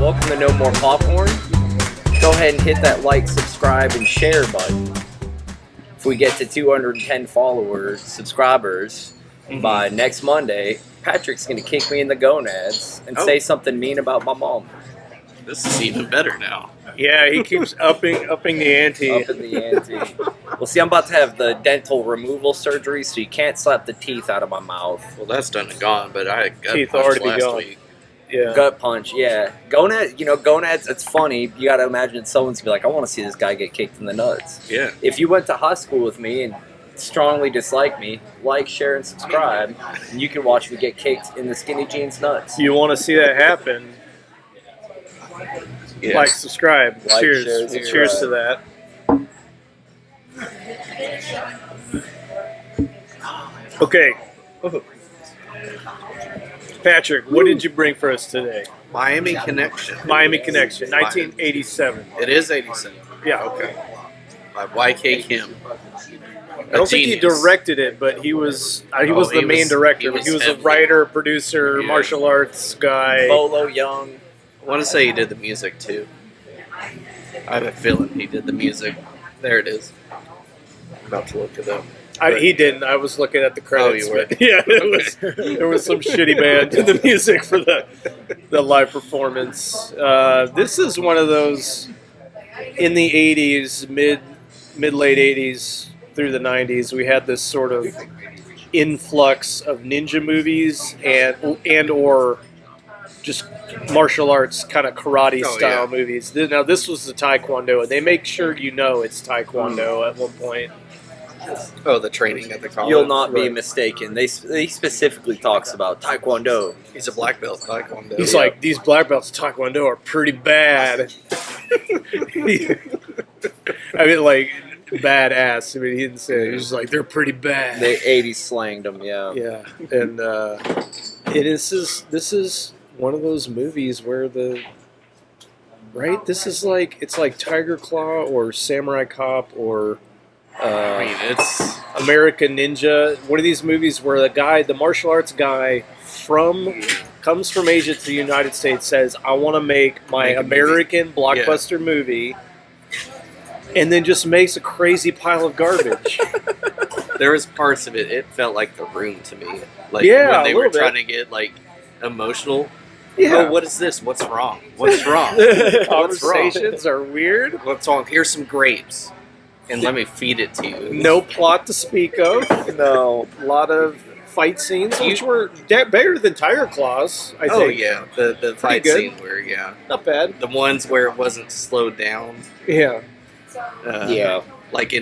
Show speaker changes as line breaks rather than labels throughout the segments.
welcome to No More Popcorn. Go ahead and hit that like, subscribe, and share button. If we get to 210 subscribers by next Monday, Patrick's going to kick me in the gonads and say something mean about my mom.
This is even better now.
Yeah, he keeps upping the ante.
Upping the ante. Well, see, I'm about to have the dental removal surgery, so you can't slap the teeth out of my mouth.
Well, that's done and gone, but I got
Teeth
punched
already
last
gone.
week.
Yeah.
Gut punch, yeah. Gonads, it's funny. You got to imagine someone's be like, I want to see this guy get kicked in the nuts.
Yeah.
If you went to high school with me and strongly dislike me, like, share, and subscribe, and you can watch me get kicked in the skinny jeans nuts.
You want to see that happen?
Yes.
Like, subscribe.
Like,
Cheers.
share, subscribe.
Cheers to that. Okay. Patrick, what did you bring for us today?
Miami Connection.
Miami Connection, 1987.
It is 87.
Yeah.
Okay. By Y.K. Kim.
I don't think he directed it, but he was the main director. He was a writer, producer, martial arts guy.
Bolo Young.
I want to say he did the music too. I have a feeling he did the music. There it is. I'm about to look it up.
He didn't. I was looking at the credits.
Oh, you were?
But yeah, there was some shitty band in the music for the live performance. This is one of those in the 80s, mid-late 80s through the 90s. We had this sort of influx of ninja movies and or just martial arts kind of karate style movies. Now this was the Taekwondo, and they make sure you know it's Taekwondo at one point.
Oh, the training at the college.
You'll not be mistaken. They specifically talks about Taekwondo.
He's a black belt Taekwondo.
He's like, these black belts Taekwondo are pretty bad. I mean, like, badass. I mean, he didn't say it. He was just like, they're pretty bad.
They 80s slanged them, yeah.
Yeah, and this is one of those movies where this is like, it's like Tiger Claw or Samurai Cop or
I mean, it's
American Ninja. One of these movies where the martial arts guy comes from Asia to the United States, says, I want to make my American blockbuster movie, and then just makes a crazy pile of garbage.
there was parts of it. It felt like The Room to me. Like
Yeah,
when they
a
were
little bit.
trying to get like emotional.
Yeah.
Oh, what is this? What's wrong? What's wrong?
Conversations are weird.
What's wrong? Here's some grapes, and let me feed it to you.
No plot to speak of.
No.
A lot of fight scenes, which were better than Tiger Claws, I think.
Oh yeah, the fight
good.
scene where
Not bad.
the ones where it wasn't slowed down.
Yeah.
Yeah.
Like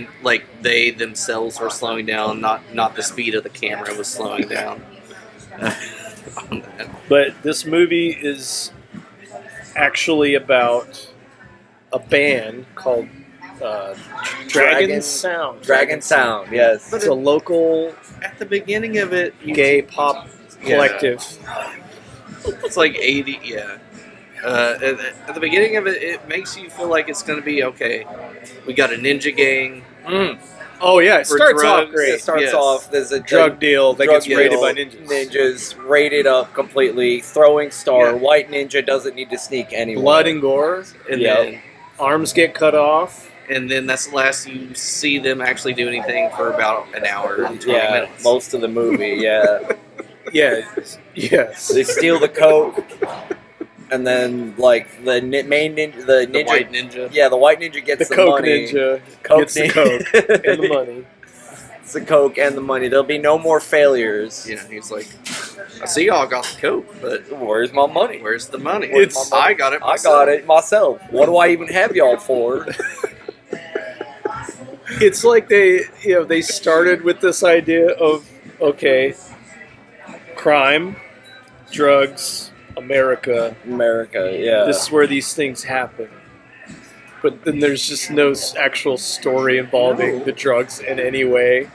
they themselves were slowing down, not the speed of the camera was slowing down. On that.
But this movie is actually about a band called Dragon Sound.
Dragon Sound, yes.
It's a local
At the beginning of it,
gay pop collective.
It's like 80, yeah. At the beginning of it, it makes you feel like it's going to be okay. We got a ninja gang.
Oh yeah, it
For
starts
drugs.
off great.
It starts off, there's a
Drug deal that
drug
gets raided
deal,
by ninjas.
Ninjas, raided up completely, throwing star,
Yeah.
white ninja doesn't need to sneak anywhere.
Blood and gore.
And
Yep.
Arms get cut off.
then that's the last you see them actually do anything for about an hour and 20
Yeah,
minutes.
most of the movie, yeah.
Yeah. Yes.
They steal the coke, and then, like, the main ninja, the ninja,
white ninja.
Yeah, the white ninja gets
The
the,
Coke
money.
Ninja
Coke
gets the
ninja.
coke and the money.
It's the coke and the money. There'll be no more failures.
Yeah, he's like, I see y'all got the coke, but
Where's my money?
where's the money?
It's-
I got it
I
myself.
got it myself. What do I even have y'all for?
It's like they started with this idea of, okay, crime, drugs, America.
America, yeah.
This is where these things happen. But then there's just no actual story involving the drugs in any way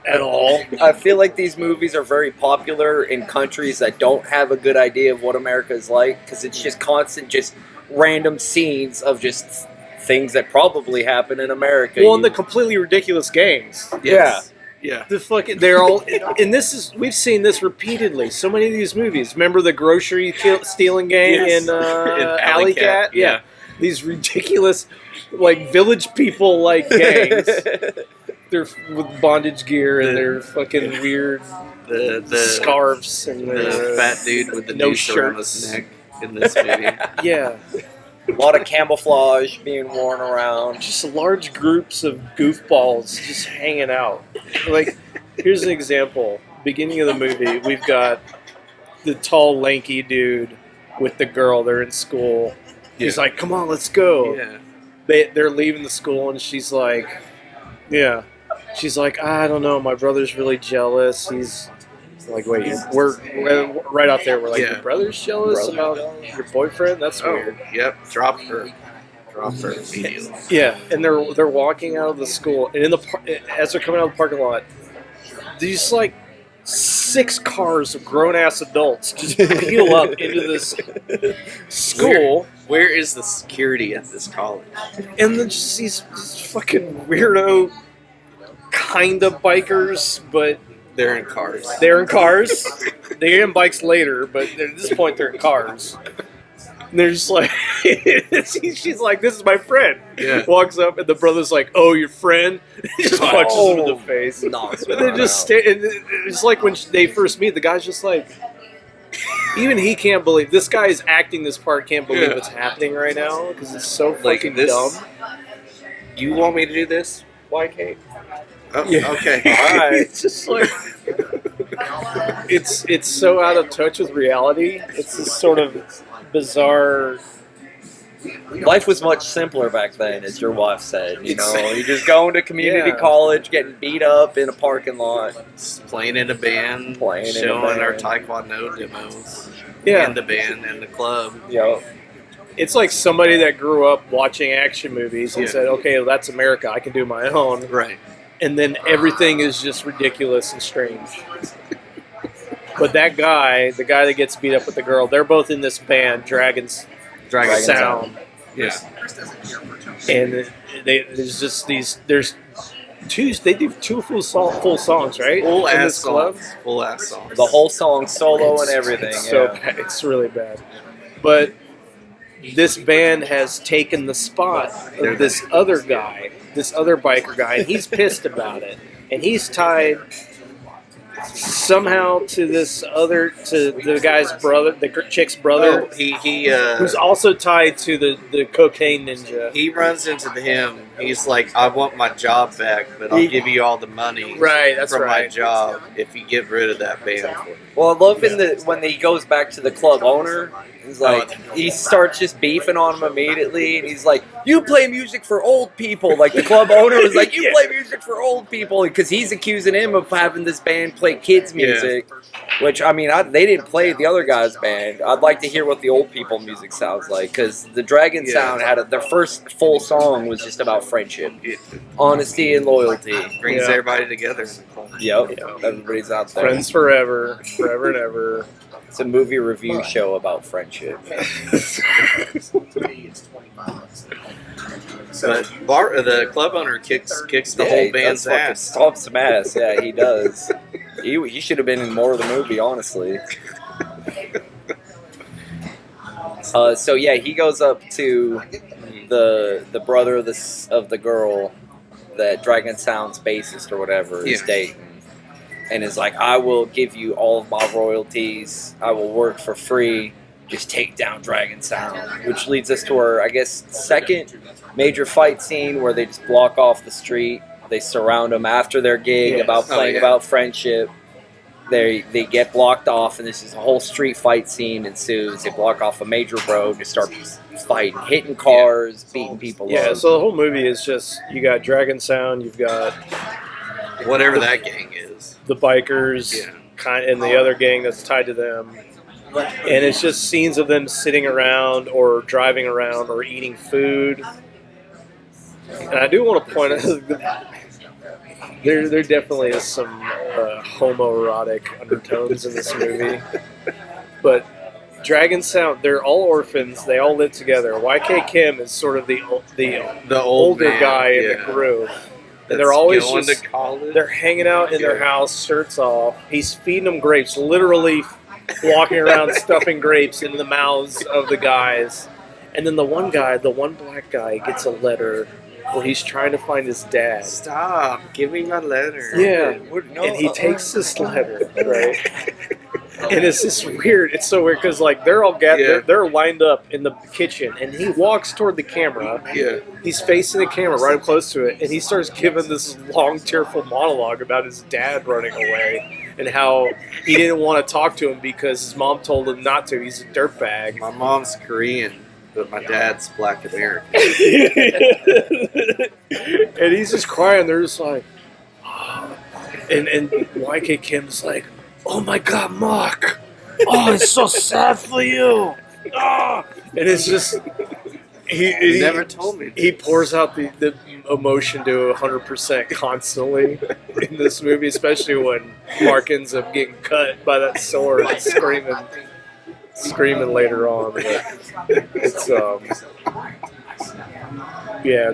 at all.
I feel like these movies are very popular in countries that don't have a good idea of what America is like, because it's just constant, just random scenes of just things that probably happen in America.
Well, and the completely ridiculous gangs.
Yes. Yeah.
They're all, and we've seen this repeatedly. So many of these movies. Remember the grocery stealing gang
Yes.
in
In
Alley Cat? Yeah. These ridiculous, like village people, like gangs. They're with bondage gear and they're fucking weird
the
scarves and
the fat dude with the
no
noose around his
shirts.
neck in this movie.
Yeah.
A lot of camouflage being worn around.
Just large groups of goofballs just hanging out. Like, here's an example. Beginning of the movie, we've got the tall, lanky dude with the girl. They're in school. He's like, "Come on, let's go."
Yeah.
They're leaving the school, and she's like, "Yeah." She's like, "I don't know. My brother's really jealous. He's like, wait, we're right out there. We're like, your brother's jealous about your boyfriend? That's weird."
Yep. Drop her immediately.
Yeah, and they're walking out of the school, and as they're coming out of the parking lot, these like 6 cars of grown ass adults just peel up into this school.
Where is the security at this college?
And then just these fucking weirdo kind of bikers, but
they're in cars.
They're in cars. They get in bikes later, but at this point they're in cars. And they're just like, she's like, "This is my friend."
Yeah.
Walks up, and the brother's like, "Oh, your friend?" Just punches him in the face.
No,
But they just it's like when they first meet, the guy's just like, even he can't believe this guy is acting this part. Can't believe what's happening right now because it's so fucking dumb.
You want me to do this?
YK.
Oh,
Yeah.
Okay.
All right. It's just like it's so out of touch with reality. It's this sort of bizarre.
Life was much simpler back then, as your wife said. You know, you just going to community college, getting beat up in a parking lot,
playing in a band, showing our taekwondo demos.
Yeah,
in the band and the club.
Yep.
It's like somebody that grew up watching action movies and said, "Okay, well, that's America. I can do my own."
Right.
And then everything is just ridiculous and strange. But that guy, the guy that gets beat up with the girl, they're both in this band, Dragon Sound.
Yeah.
And there's just there's two. They do 2 full songs, right?
Full
in
ass
this club.
songs. Full ass songs.
The whole song, solo and everything.
It's so bad. It's really bad. But this band has taken the spot of this other guy, this other biker guy, and he's pissed about it. And he's tied somehow to the guy's brother, the chick's brother.
Oh, he
who's also tied to the cocaine ninja.
He runs into him. He's like, "I want my job back, but I'll give you all the money from my job if you get rid of that band for me."
Well, I love when he goes back to the club owner. He's like, he starts just beefing on him immediately, and he's like, "You play music for old people." Like the club owner was like, "You play music for old people," because he's accusing him of having this band play kids music. Which, I mean, they didn't play the other guy's band. I'd like to hear what the old people music sounds like, because the Dragon Sound their first full song was just about friendship, honesty, and loyalty.
Brings everybody together.
Yep. Everybody's out there.
Friends forever, forever and ever.
It's a movie review show about friendship.
But the club owner kicks the whole band's ass.
Stomps some ass. Yeah, he does. He should have been in more of the movie, honestly. So yeah, he goes up to the brother of the girl that Dragon Sound's bassist or whatever is dating, and is like, "I will give you all of my royalties. I will work for free. Just take down Dragon Sound." Which leads us to our, I guess, second major fight scene where they just block off the street. They surround them after their gig about friendship. They get blocked off, and this is a whole street fight scene ensues. They block off a major road to start fighting, hitting cars, beating people up.
Yeah, so the whole movie is just, you got Dragon Sound, you've got
whatever that gang is,
the bikers, and the other gang that's tied to them. And it's just scenes of them sitting around or driving around or eating food. And I do want to point out there definitely is some homoerotic undertones in this movie. But Dragon Sound, they're all orphans. They all live together. YK Kim is sort of the older guy in the group. And they're always
going
just
to college.
they're hanging out in their house, shirts off. He's feeding them grapes, literally walking around stuffing grapes in the mouths of the guys. And then the one black guy, gets a letter where he's trying to find his dad.
Stop! Give me my letter.
Yeah, and he takes this letter, right? And it's just weird. It's so weird because like they're all gathered, they're lined up in the kitchen, and he walks toward the camera.
Yeah.
He's facing the camera right up close to it, and he starts giving this long, tearful monologue about his dad running away and how he didn't want to talk to him because his mom told him not to. He's a dirtbag.
My mom's Korean, but my dad's Black American.
And he's just crying. They're just like, and YK Kim's like, oh my God, Mark! Oh, it's so sad for you. Oh. And it's just he
never told me.
He pours out the emotion to 100% constantly in this movie, especially when Mark ends up getting cut by that sword and screaming later on. But it's yeah,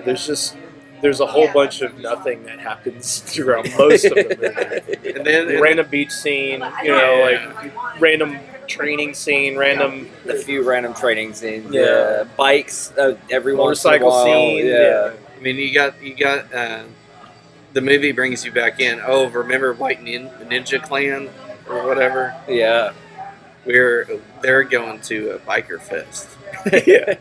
there's a whole bunch of nothing that happens throughout most of the movie.
And then
Random beach scene, like random training scene,
a few random training scenes.
Yeah.
Bikes every once in a
motorcycle
while.
scene. Yeah.
I mean, you got the movie brings you back in. Oh, remember White Ninja Clan or whatever?
Yeah.
They're going to a biker fest.
Yeah.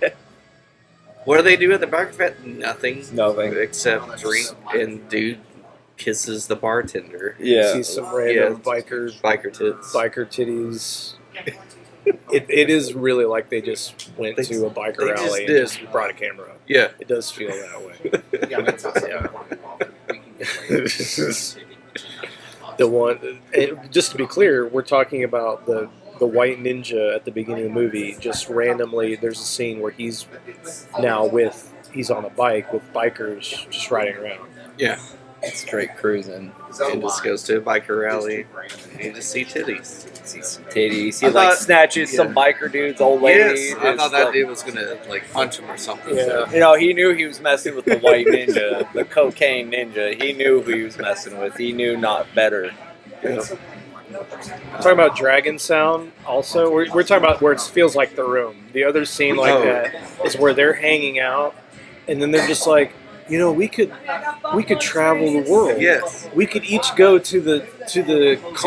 What do they do at the biker fest? Nothing.
Nothing.
Except drink, and dude kisses the bartender.
Yeah.
See some random biker titties. It is really like they just went to a biker rally and just brought a camera.
Yeah.
It does feel that way. The one, just to be clear, we're talking about the white ninja at the beginning of the movie. Just randomly, there's a scene where he's on a bike with bikers just riding around.
Yeah.
Straight cruising.
And just goes to a biker rally. And you just see titties.
See some titties. See snatches some biker dudes, old lady.
Yes, I thought that dude was gonna punch him or something.
Yeah.
So. He knew he was messing with the white ninja, the cocaine ninja. He knew who he was messing with. He knew not better.
Yeah. Talking about dragon sound. Also, we're talking about where it feels like The Room. The other scene like that is where they're hanging out, and then they're just like, we could travel the world.
Yes.
We could each go to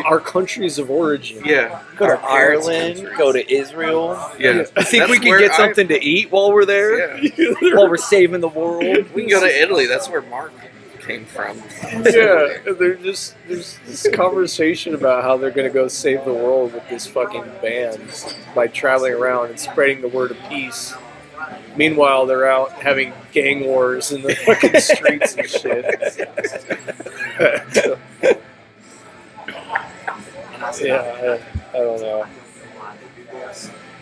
our countries of origin.
Yeah.
Go to Ireland. Go to Israel.
Yeah.
I think we could get something to eat while we're there.
Yeah.
While we're saving the world.
We can go to Italy. That's where Mark came from.
Yeah. There's this conversation about how they're going to go save the world with this fucking band by traveling around and spreading the word of peace. Meanwhile, they're out having gang wars in the fucking streets and shit. Yeah, I don't know.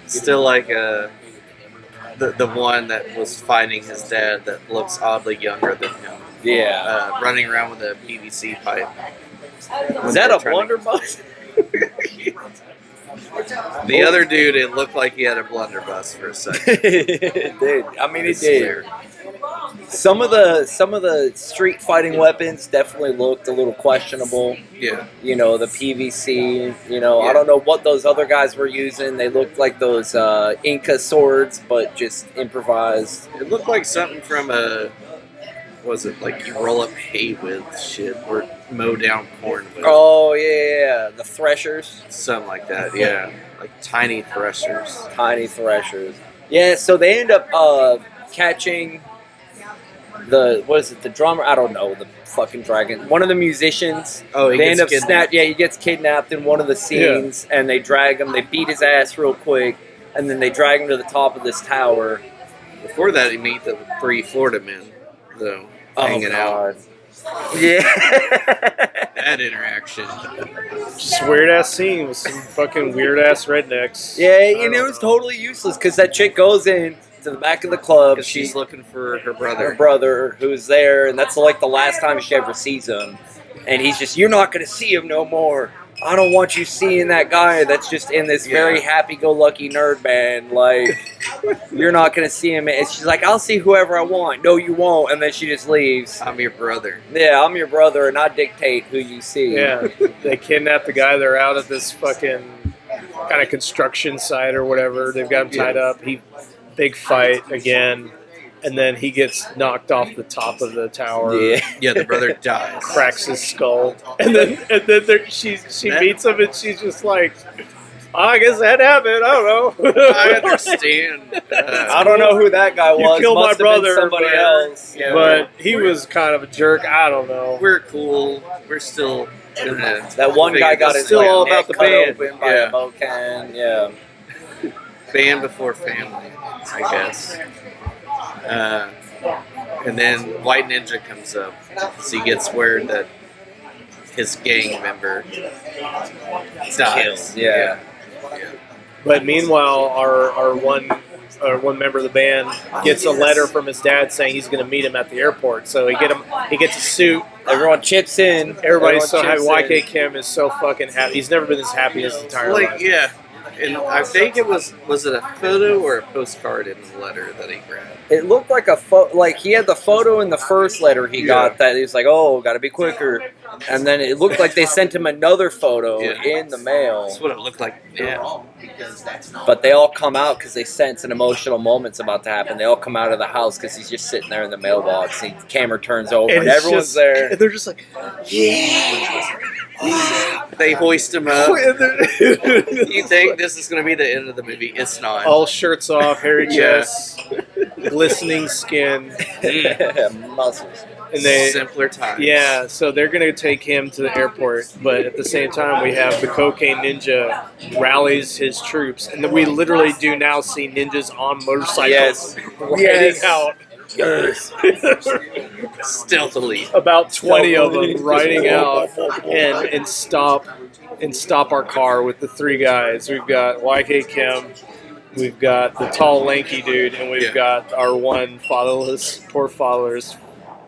Still like the one that was fighting his dad that looks oddly younger than him.
Yeah.
Running around with a PVC pipe.
Is that a blunderbuss?
The other dude, it looked like he had a blunderbuss for a second.
It did. I mean, it did. Some of the street fighting weapons definitely looked a little questionable.
Yeah.
The PVC. I don't know what those other guys were using. They looked like those Inca swords, but just improvised.
It looked like something from was it like you roll up hay with shit or mow down corn with?
Oh yeah, the threshers.
Something like that, yeah. Like tiny threshers.
Tiny threshers. Yeah, so they end up catching the drummer? I don't know, the fucking dragon. One of the musicians.
Oh, he gets kidnapped.
He gets kidnapped in one of the scenes, and they drag him. They beat his ass real quick, and then they drag him to the top of this tower.
Before that, he meet the 3 Florida men, though, hanging out.
Yeah.
That interaction.
Just weird ass scene with some fucking weird ass rednecks.
Yeah, and it was totally useless because that chick goes in to the back of the club.
She's looking for her brother.
Her brother, who's there, and that's like the last time she ever sees him. And he's just, you're not going to see him no more. I don't want you seeing that guy that's just in this very happy-go-lucky nerd band. Like, You're not gonna see him. And she's like, I'll see whoever I want. No, you won't. And then she just leaves.
I'm your brother.
Yeah, I'm your brother, and I dictate who you see.
Yeah, they kidnap the guy. They're out at this fucking kind of construction site or whatever. They've got him tied up. Big fight again, and then he gets knocked off the top of the tower.
Yeah, the brother dies.
Cracks his skull, and then she meets him, and she's just like, I guess that happened. I don't know.
I understand.
I don't know who that guy was.
You killed
Must
my
have been
brother,
somebody else.
Yeah.
But he was kind of a jerk. I don't know.
We're cool. We're still gonna
That one guy got his
still
like,
all
neck
about the
cut
band.
open by a bow can. Yeah.
band before family, I guess. And then White Ninja comes up, so he gets word that his gang member dies.
Yeah.
But meanwhile, our one member of the band gets a letter from his dad saying he's going to meet him at the airport. So he gets a suit.
Everyone chips in.
Everybody's so happy.
Everyone chips
YK Kim is so fucking happy. He's never been this happy his entire
Like,
life.
yeah. And I think it was it a photo or a postcard in the letter that he grabbed?
It looked like like he had the photo in the first letter he got that he was like, oh, got to be quicker. And then it looked like they sent him another photo in the mail.
That's what it looked like. Yeah.
But they all come out because they sense an emotional moment's about to happen. They all come out of the house because he's just sitting there in the mailbox. And the camera turns over and
it's
everyone's
just,
there.
And they're just like,
They hoist him up. You think this is going to be the end of the movie? It's not.
all shirts off, hairy chests, glistening skin.
Muscles.
And they,
Simpler times.
yeah, so they're going to take him to the airport, but at the same time, we have the Cocaine Ninja rallies his troops, and then we literally do now see ninjas on motorcycles riding out.
Yes.
Stealthily.
About 20 of them riding out and stop our car with the three guys. We've got YK Kim, we've got the tall lanky dude, and we've got our one poor fatherless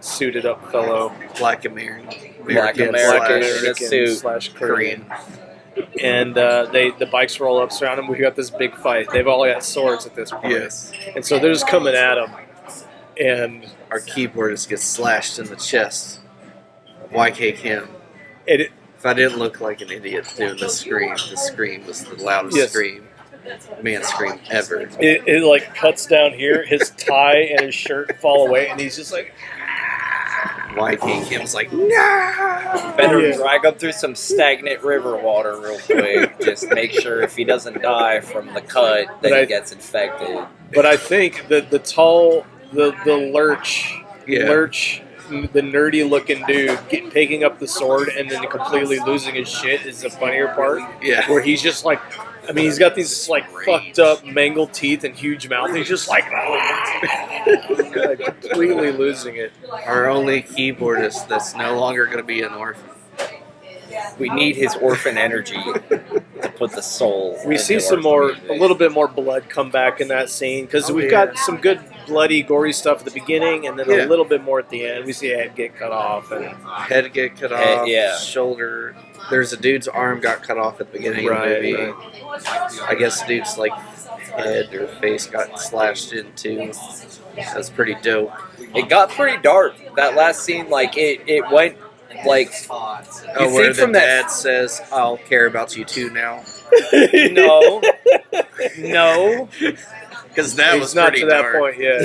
suited up fellow.
Black American
in a suit.
slash Korean. And the bikes roll up, surround him. We got this big fight. They've all got swords at this point.
Yes.
And so they're just coming at him. And
Our keyboardist gets slashed in the chest. YK Kim.
it
If I didn't look like an idiot doing the scream was the loudest man scream ever.
it like cuts down here. His tie and his shirt fall away, and he's just like,
YK Kim's like, no!
Better drag him through some stagnant river water real quick. Just make sure if he doesn't die from the cut, that he gets infected.
But I think that the lurch, the nerdy looking dude picking up the sword and then completely losing his shit is the funnier part.
Yeah.
Where he's just like, I mean, he's got these like fucked up mangled teeth and huge mouth. He's just like, completely losing it.
Our only keyboardist that's no longer going to be an orphan.
We need his orphan energy to put the soul.
We see a little bit more blood come back in that scene because we've got some good bloody, gory stuff at the beginning, and then a little bit more at the end. We see a head get cut off, and
head get cut off. Shoulder. There's a dude's arm got cut off at the beginning of the movie. Right. I guess the dude's like head or face got slashed into. That's pretty dope.
It got pretty dark. That last scene, like it went. Like,
where the dad says, "I'll care about you too now."
No,
because that was
not
pretty
to
dark.
that point yet.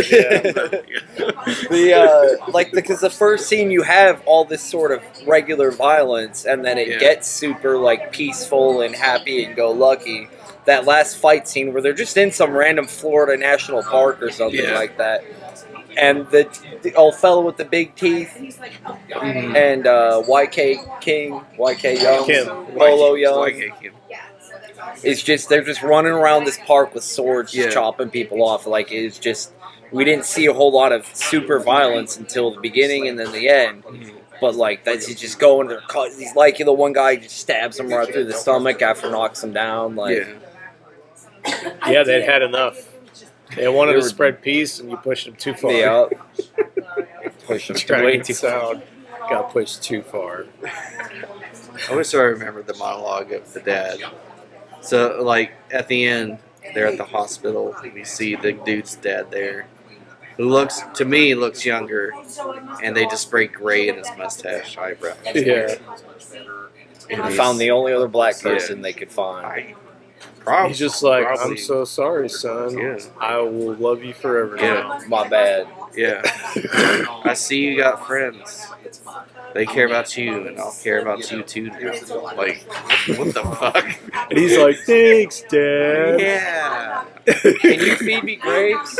Because the first scene you have all this sort of regular violence, and then it gets super like peaceful and happy and go lucky. That last fight scene where they're just in some random Florida national park or something like that. And the old fellow with the big teeth, and YK Young, Polo Young, it's just they're just running around this park with swords, just chopping people off. Like it's just we didn't see a whole lot of super violence until the beginning and then the end. But like that's he's just going to he's like the one guy just stabs him right through the stomach after knocks him down. Like
they'd had enough. They wanted to spread peace, and you pushed them too far.
Yeah, pushed them way too
far. Got pushed too far.
I wish I remembered the monologue of the dad. So, like, at the end, they're at the hospital. We see the dude's dad there, who looks younger, and they just spray gray in his mustache eyebrow.
Yeah.
And found the only other black person they could find.
He's just like, I'm so sorry, son.
Yeah.
I will love you forever.
Yeah.
My bad.
Yeah. I see you got friends. They care about you, and I'll care about you too. Like, what the fuck?
And he's like, thanks, Dad.
Yeah.
Can you feed me grapes?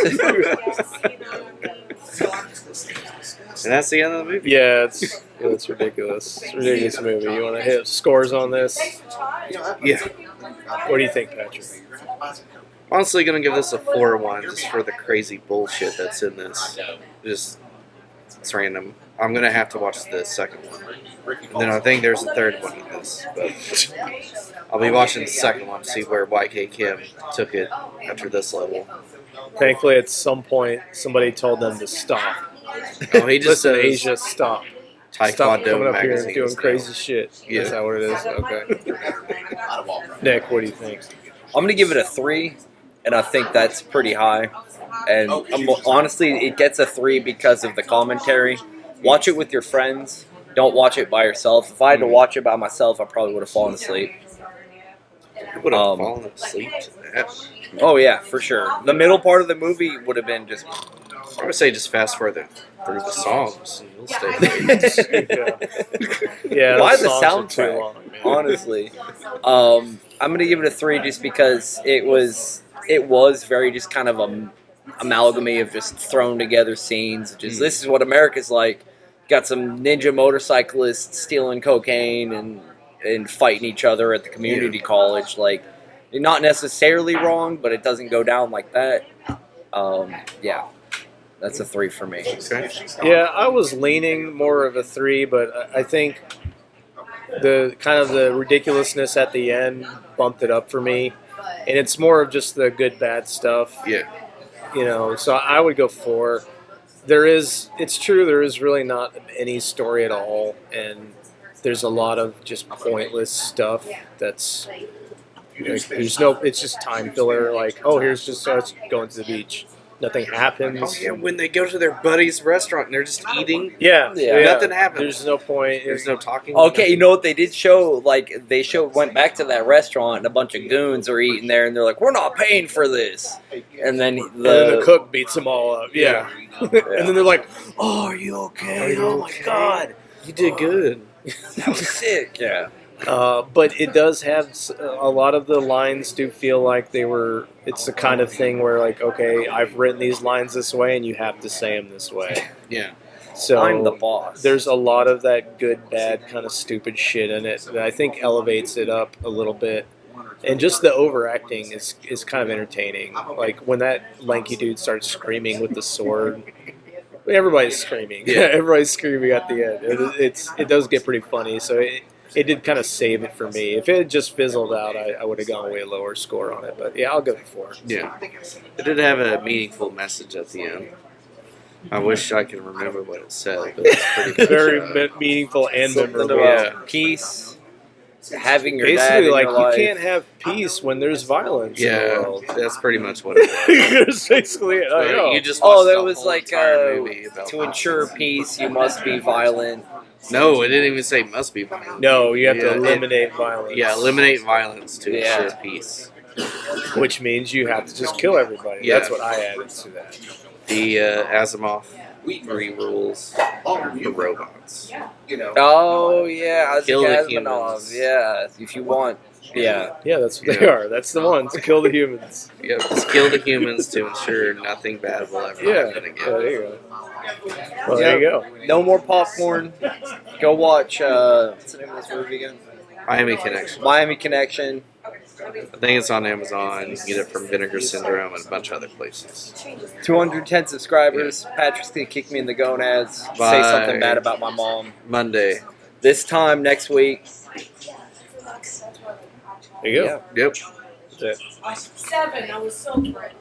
And that's the end of the movie.
Yeah, it's ridiculous. It's a ridiculous movie. You want to hit scores on this?
Yeah.
What do you think, Patrick?
Honestly, gonna give this a 4-1 just for the crazy bullshit that's in this. Just it's random. I'm gonna have to watch the second one. And then I think there's a third one in this. But I'll be watching the second one to see where YK Kim took it after this level.
Thankfully, at some point, somebody told them to stop.
Oh, he just
Listen,
says
Asia, stop. Stop
Taekwondo
coming up here and
magazines
doing
now.
crazy shit.
Yeah.
Is that what it is? Okay. Nick, what do you think?
I'm gonna give it a 3, and I think that's pretty high. And honestly, it gets a 3 because of the commentary. Watch it with your friends. Don't watch it by yourself. If I had to watch it by myself, I probably would have fallen asleep.
You would have fallen asleep to that.
Oh yeah, for sure. The middle part of the movie would have been just.
I would say just fast forward through the songs and you'll stay.
Yeah,
Why
the
the
songs are too
soundtrack?
long, man.
Honestly, I'm gonna give it a 3 just because it was very just kind of a amalgamy of just thrown together scenes. Just this is what America's like. Got some ninja motorcyclists stealing cocaine and fighting each other at the community college. Like, not necessarily wrong, but it doesn't go down like that. Yeah, that's a 3 for me.
Okay.
Yeah, I was leaning more of a 3, but I think the kind of the ridiculousness at the end bumped it up for me, and it's more of just the good bad stuff.
Yeah.
You know, so I would go 4. It's true, there is really not any story at all, and there's a lot of just pointless stuff that's, it's just time filler, like, oh, here's just us going to the beach. Nothing happens.
Oh, yeah, when they go to their buddy's restaurant and they're just eating.
Yeah.
Nothing happens.
There's no point.
There's no talking.
Okay, you know what they did show? Like, went back to that restaurant and a bunch of goons are eating there, and they're like, we're not paying for this. And then
the cook beats them all up. Yeah.
Yeah.
And then they're like, oh, are you okay? Oh, my God.
You did good.
that was sick. Yeah.
But it does have a lot of the lines do feel like it's the kind of thing where, like, okay, I've written these lines this way and you have to say them this way.
Yeah.
So
I'm the boss.
There's a lot of that good, bad, kind of stupid shit in it that I think elevates it up a little bit. And just the overacting is kind of entertaining. Like, when that lanky dude starts screaming with the sword, everybody's screaming.
Yeah.
Everybody's screaming at the end. It does get pretty funny, so it did kind of save it for me. If it had just fizzled out, I would have gone way lower score on it. But yeah, I'll go with 4.
Yeah. It did have a meaningful message at the end. I wish I could remember what it said, but it's pretty much,
Very meaningful and
Something
memorable.
about peace, having your dad
Basically,
in
like,
your
you
life.
can't have peace when there's violence in the
Yeah,
world.
that's pretty much what it was.
That's basically it. I know.
You just
Oh,
watched
there
the
was
whole
like
entire movie about
to ensure peace, you must be violent.
No, it didn't even say must be violent.
No, you have
Yeah,
to eliminate violence.
Yeah, eliminate violence to
Yeah.
ensure peace.
Which means you have to just kill everybody.
Yeah.
That's what I added to that.
The Asimov 3 rules for robots.
Oh yeah, Isaac
Kill the
Asimov.
humans.
Yeah, if you want. Yeah.
Yeah, that's what they
Yeah.
are. That's the ones. Kill the humans.
Yeah, just kill the humans to ensure nothing bad will ever
Yeah.
happen again.
There you go. Well, there you go.
No more popcorn. Go watch. What's the name of this movie again?
Miami Connection.
Miami Connection.
I think it's on Amazon. You can get it from Vinegar Syndrome and a bunch of other places.
210 subscribers. Patrick's gonna kick me in the gonads. Say
Bye.
something bad about my mom.
Monday.
This time next week.
There you go.
Yep.
That's it.
7. I was so threatened.